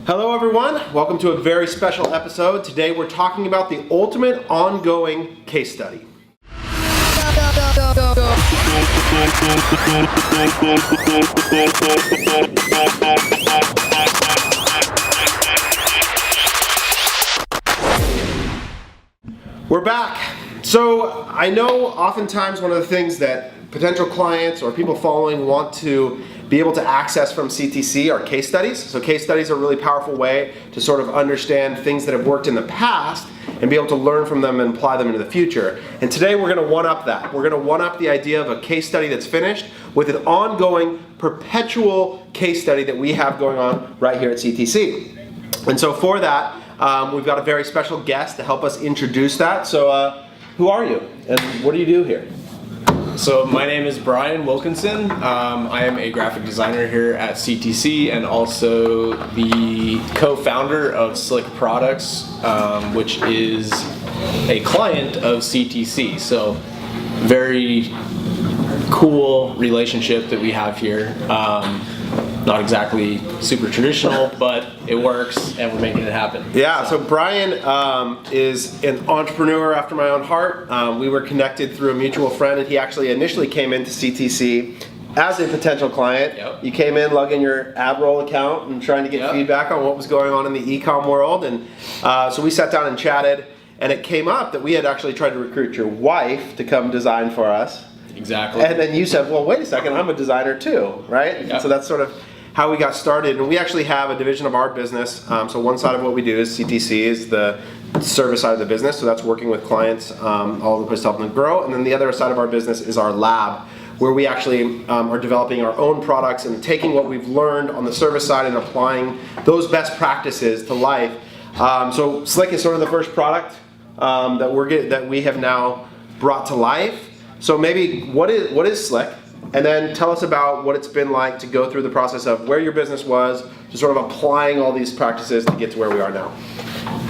Hello everyone, welcome to a very special episode. Today we're talking about the ultimate ongoing case study. We're back. So I know oftentimes one of the things that potential clients or people following want to be able to access from CTC are case studies. So case studies are a really powerful way to sort of understand things that have worked in the past and be able to learn from them and apply them into the future. And today we're going to one-up that. We're going to one-up the idea of a case study that's finished with an ongoing, perpetual case study that we have going on right here at CTC. And so for that, we've got a very special guest to help us introduce that. So who are you and what do you do here? So my name is Brian Wilkinson. I am a graphic designer here at CTC and also the co-founder of Slick Products, which is a client of CTC. So very cool relationship that we have here. Not exactly super traditional, but it works and we're making it happen. Yeah, so Brian is an entrepreneur after my own heart. We were connected through a mutual friend and he actually initially came into CTC as a potential client. Yep. You came in logging your AdRoll account and trying to get feedback on what was going on in the e-com world. And so we sat down and chatted and it came up that we had actually tried to recruit your wife to come design for us. Exactly. And then you said, well, wait a second, I'm a designer too, right? Yep. So that's sort of how we got started. And we actually have a division of our business. So one side of what we do is CTC is the service side of the business. So that's working with clients all over the place to help them grow. And then the other side of our business is our lab, where we actually are developing our own products and taking what we've learned on the service side and applying those best practices to life. So Slick is sort of the first product that we have now brought to life. So maybe what is Slick? And then tell us about what it's been like to go through the process of where your business was to sort of applying all these practices to get to where we are now.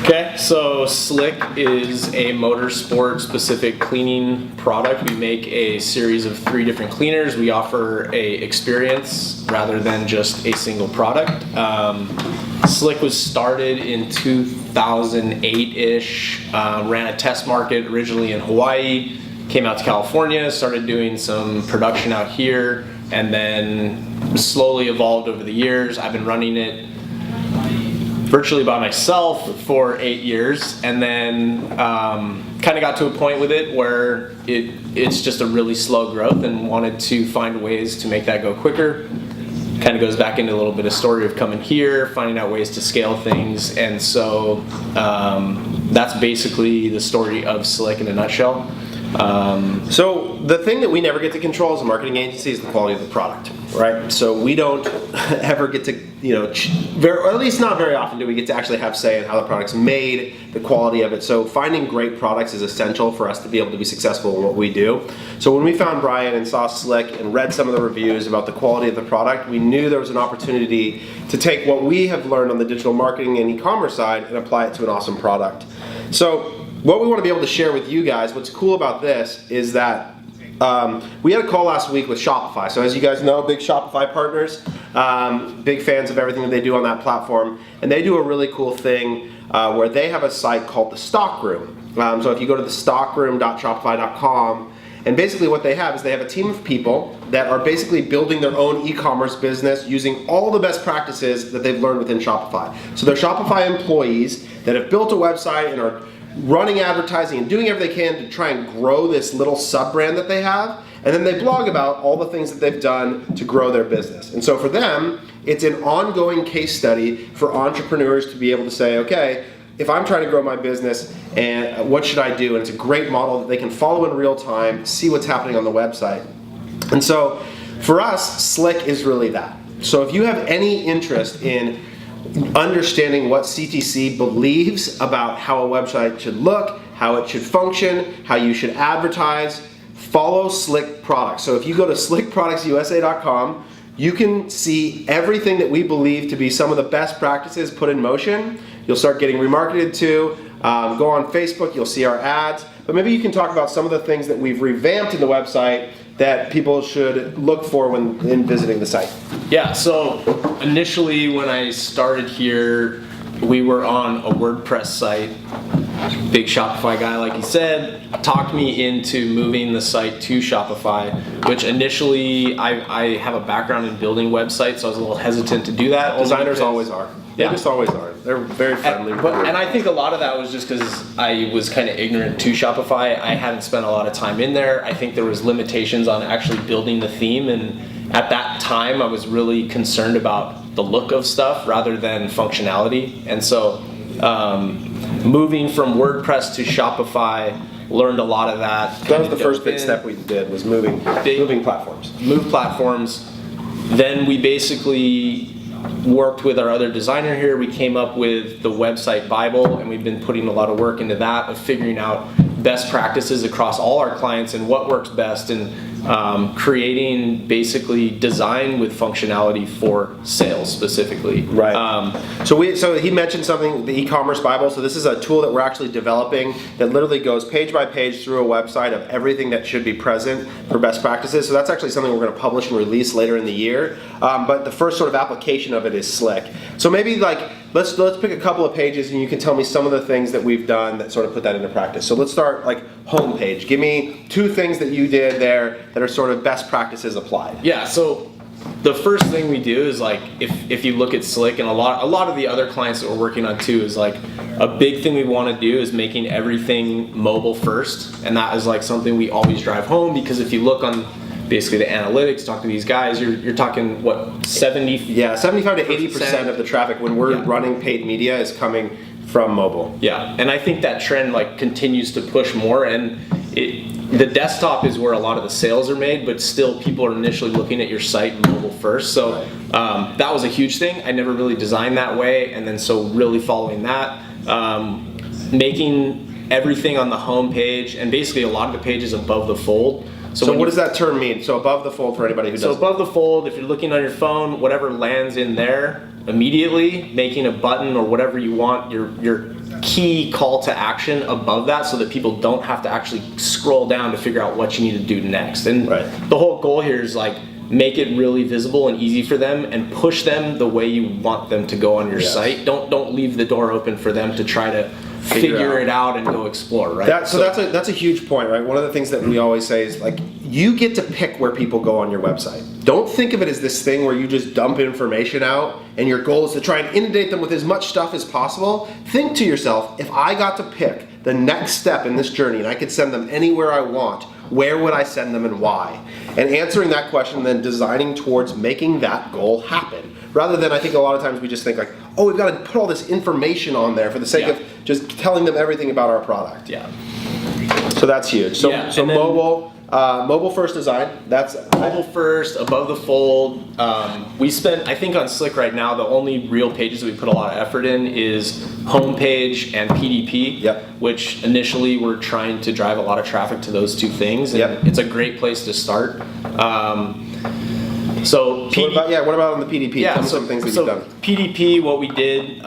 Okay, so Slick is a motorsport specific cleaning product. We make a series of 3 different cleaners. We offer a experience rather than just a single product. Slick was started in 2008-ish, ran a test market originally in Hawaii. Came out to California, started doing some production out here, and then slowly evolved over the years. I've been running it virtually by myself for 8 years, and then kind of got to a point with it where it's just a really slow growth and wanted to find ways to make that go quicker. Kind of goes back into a little bit of story of coming here, finding out ways to scale things, and so that's basically the story of Slick in a nutshell. So the thing that we never get to control as a marketing agency is the quality of the product, right? So we don't ever get to, or at least not very often do we get to actually have say in how the product's made, the quality of it. So finding great products is essential for us to be able to be successful in what we do. So when we found Brian and saw Slick and read some of the reviews about the quality of the product, we knew there was an opportunity to take what we have learned on the digital marketing and e-commerce side and apply it to an awesome product. So what we want to be able to share with you guys, what's cool about this is that we had a call last week with Shopify. So as you guys know, big Shopify partners, big fans of everything that they do on that platform. And they do a really cool thing where they have a site called the Stockroom. So if you go to the stockroom.shopify.com, and basically what they have is they have a team of people that are basically building their own e-commerce business using all the best practices that they've learned within Shopify. So they're Shopify employees that have built a website and are running advertising and doing everything they can to try and grow this little sub-brand that they have, and then they blog about all the things that they've done to grow their business. And so for them, it's an ongoing case study for entrepreneurs to be able to say, okay, if I'm trying to grow my business, and what should I do? And it's a great model that they can follow in real time, see what's happening on the website. And so for us, Slick is really that. So if you have any interest in understanding what CTC believes about how a website should look, how it should function, how you should advertise, follow Slick Products. So if you go to slickproductsusa.com, you can see everything that we believe to be some of the best practices put in motion. You'll start getting remarketed to. Go on Facebook, you'll see our ads. But maybe you can talk about some of the things that we've revamped in the website that people should look for when in visiting the site? Yeah, so initially when I started here, we were on a WordPress site. Big Shopify guy, like he said, talked me into moving the site to Shopify, which initially I have a background in building websites, so I was a little hesitant to do that. Designers always are. They Yeah. just always are. They're very friendly. And I think a lot of that was just because I was kind of ignorant to Shopify. I hadn't spent a lot of time in there. I think there was limitations on actually building the theme, and at that time I was really concerned about the look of stuff rather than functionality. And so moving from WordPress to Shopify, learned a lot of that. That was the first big step we did, was moving platforms. Move platforms. Then we basically worked with our other designer here. We came up with the website Bible, and we've been putting a lot of work into that, of figuring out best practices across all our clients and what works best, and creating basically design with functionality for sales specifically. Right. So he mentioned something, the e-commerce Bible. So this is a tool that we're actually developing that literally goes page by page through a website of everything that should be present for best practices. So that's actually something we're going to publish and release later in the year. But the first sort of application of it is Slick. So maybe let's pick a couple of pages and you can tell me some of the things that we've done that sort of put that into practice. So let's start homepage. Give me 2 things that you did there that are sort of best practices applied. Yeah, so the first thing we do is if you look at Slick, and a lot of the other clients that we're working on too, is a big thing we want to do is making everything mobile first, and that is something we always drive home, because if you look on basically the analytics, talk to these guys, you're talking what, 75 to 80% of the traffic when we're running paid media is coming from mobile. Yeah, and I think that trend continues to push more, and the desktop is where a lot of the sales are made, but still people are initially looking at your site mobile first. So that was a huge thing. I never really designed that way, and then so really following that, making everything on the home page, and basically a lot of the pages above the fold. So what does that term mean? So above the fold for anybody who doesn't. So above the fold, if you're looking on your phone, whatever lands in there immediately, making a button or whatever you want, your key call to action above that, so that people don't have to actually scroll down to figure out what you need to do next. And the whole goal here is make it really visible and easy for them, and push them the way you want them to go on your site. Don't leave the door open for them to try to figure it out and go explore, right? That's a huge point, right? One of the things that we always say is you get to pick where people go on your website. Don't think of it as this thing where you just dump information out and your goal is to try and inundate them with as much stuff as possible. Think to yourself, if I got to pick the next step in this journey and I could send them anywhere I want, where would I send them and why? And answering that question, then designing towards making that goal happen. Rather than, I think a lot of times we just think oh, we've got to put all this information on there for the sake of just telling them everything about our product. Yeah. So that's huge. So mobile first design. That's mobile first, above the fold. We spent, I think on Slick right now, the only real pages that we put a lot of effort in is homepage and PDP, which initially we're trying to drive a lot of traffic to those 2 things. And it's a great place to start. What about on the PDP? Yeah, Tell me some things that you've done. PDP, what we did,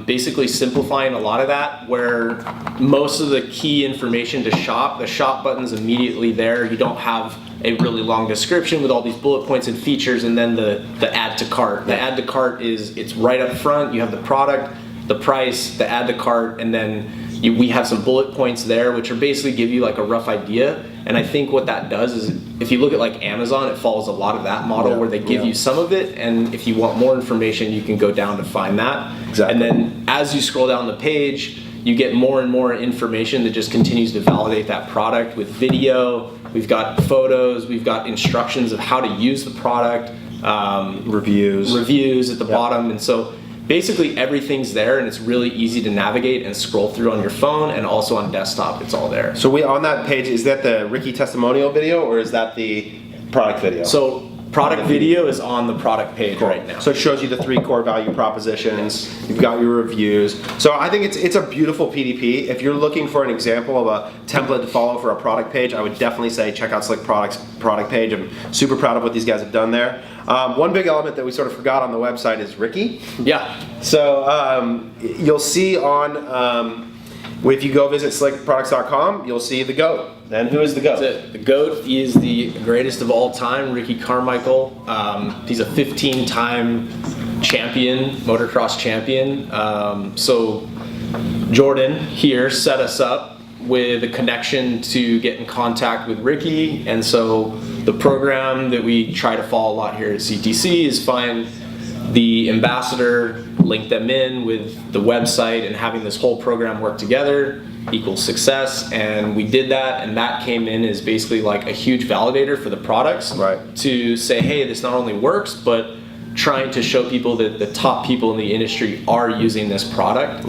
basically simplifying a lot of that, where most of the key information to shop, the shop button's immediately there. You don't have a really long description with all these bullet points and features, and then the add to cart. The add to cart it's right up front. You have the product, the price, the add to cart, and then we have some bullet points there, which are basically give you a rough idea. And I think what that does is, if you look at Amazon, it follows a lot of that model where they give you some of it, and if you want more information, you can go down to find that. Exactly. And then as you scroll down the page, you get more and more information that just continues to validate that product with video. We've got photos, we've got instructions of how to use the product, reviews at the bottom, and so basically everything's there, and it's really easy to navigate and scroll through on your phone, and also on desktop it's all there. So on that page, is that the Ricky testimonial video or is that the product video? So product video is on the product page right now. So it shows you the 3 core value propositions. You've got your reviews. So I think it's a beautiful PDP. If you're looking for an example of a template to follow for a product page, I would definitely say check out Slick Products product page. I'm super proud of what these guys have done there. One big element that we sort of forgot on the website is Ricky. Yeah. So you'll see on If you go visit slickproducts.com, you'll see the GOAT. And who is the GOAT? That's it. The GOAT is the greatest of all time, Ricky Carmichael. He's a 15-time champion, motocross champion. So Jordan here set us up with a connection to get in contact with Ricky, and so the program that we try to follow a lot here at CTC is find the ambassador, link them in with the website, and having this whole program work together equals success. And we did that, and that came in as basically like a huge validator for the products, right, to say, hey, this not only works, but trying to show people that the top people in the industry are using this product.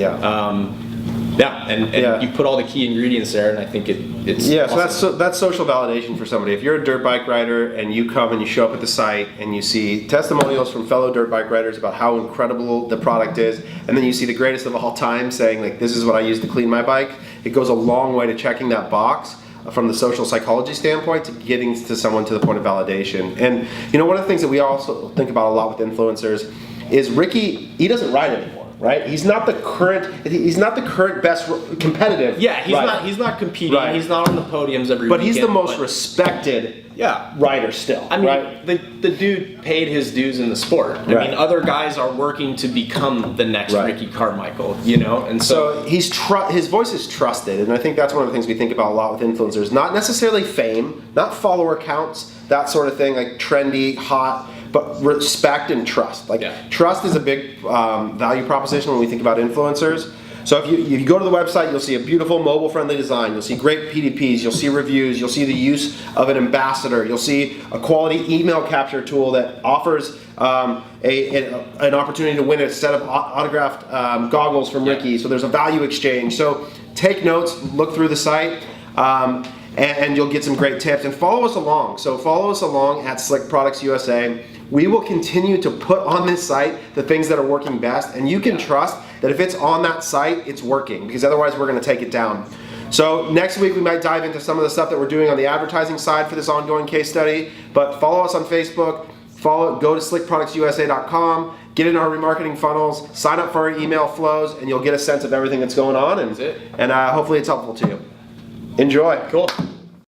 And you put all the key ingredients there, and I think it's awesome. So that's social validation for somebody. If you're a dirt bike rider and you come and you show up at the site and you see testimonials from fellow dirt bike riders about how incredible the product is, and then you see the greatest of all time saying, like, this is what I use to clean my bike, it goes a long way to checking that box from the social psychology standpoint to getting to someone to the point of validation. And one of the things that we also think about a lot with influencers is Ricky, he doesn't ride anymore. Right, he's not the current best competitive. Yeah, rider. He's not competing. Right. He's not on the podiums every But weekend. he's the most respected rider still. I mean, right? the dude paid his dues in the sport. I mean, other guys are working to become the next Ricky Carmichael, and so his voice is trusted, and I think that's one of the things we think about a lot with influencers. Not necessarily fame, not follower counts, that sort of thing, like trendy, hot, but respect and trust. Trust is a big value proposition when we think about influencers. So if you go to the website, you'll see a beautiful mobile-friendly design. You'll see great PDPs. You'll see reviews. You'll see the use of an ambassador. You'll see a quality email capture tool that offers an opportunity to win a set of autographed goggles from Ricky. So there's a value exchange. So take notes, look through the site, and you'll get some great tips. And follow us along. So follow us along at Slick Products USA. We will continue to put on this site the things that are working best, and you can trust that if it's on that site, it's working, because otherwise we're going to take it down. So next week we might dive into some of the stuff that we're doing on the advertising side for this ongoing case study, but follow us on Facebook, go to slickproductsusa.com, get in our remarketing funnels, sign up for our email flows, and you'll get a sense of everything that's going on, and hopefully it's helpful to you. Enjoy. Cool.